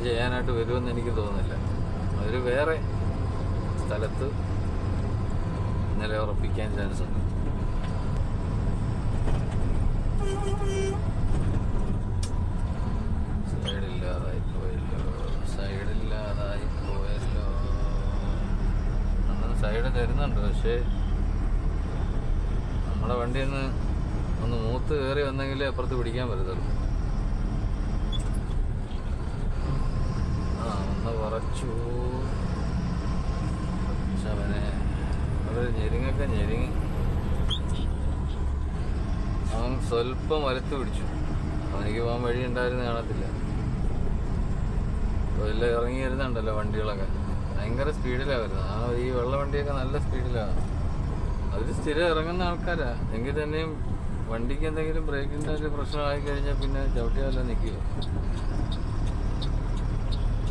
ചെയ്യാനായിട്ട് വരുമെന്ന് എനിക്ക് തോന്നുന്നില്ല. അതൊരു വേറെ സ്ഥലത്ത് ഇന്നലെ ഉറപ്പിക്കാൻ ചാൻസ് ഉണ്ട്. സൈഡില്ലാതായി പോയല്ലോ. അന്ന് സൈഡ് തരുന്നുണ്ട്, പക്ഷേ നമ്മുടെ വണ്ടിയിൽ നിന്ന് ഒന്ന് മൂത്ത് കയറി വന്നെങ്കിലേ അപ്പുറത്ത് പിടിക്കാൻ പറ്റത്തുള്ളൂ. ഒന്ന് കുറച്ചു അവനെ അവിടെ ഞെരിങ്ങൊക്കെ ഞെരിങ്ങി അവൻ സ്വല്പം വലത്ത് പിടിച്ചു. അവനിക്ക് പോകാൻ വഴി ഉണ്ടായിരുന്നു കാണത്തില്ല. എല്ലാം ഇറങ്ങി വരുന്നുണ്ടല്ലോ വണ്ടികളൊക്കെ, ഭയങ്കര സ്പീഡിലാണ് വരുന്നത്. ഈ വെള്ള വണ്ടിയൊക്കെ നല്ല സ്പീഡിലാണ്. അതിൽ സ്ഥിരം ഇറങ്ങുന്ന ആൾക്കാരാ. എങ്കിൽ തന്നെയും വണ്ടിക്ക് എന്തെങ്കിലും ബ്രേക്കിൻ്റെ ഒരു പ്രശ്നമായി കഴിഞ്ഞാൽ പിന്നെ ചവിട്ടിയാലും നിൽക്കുക.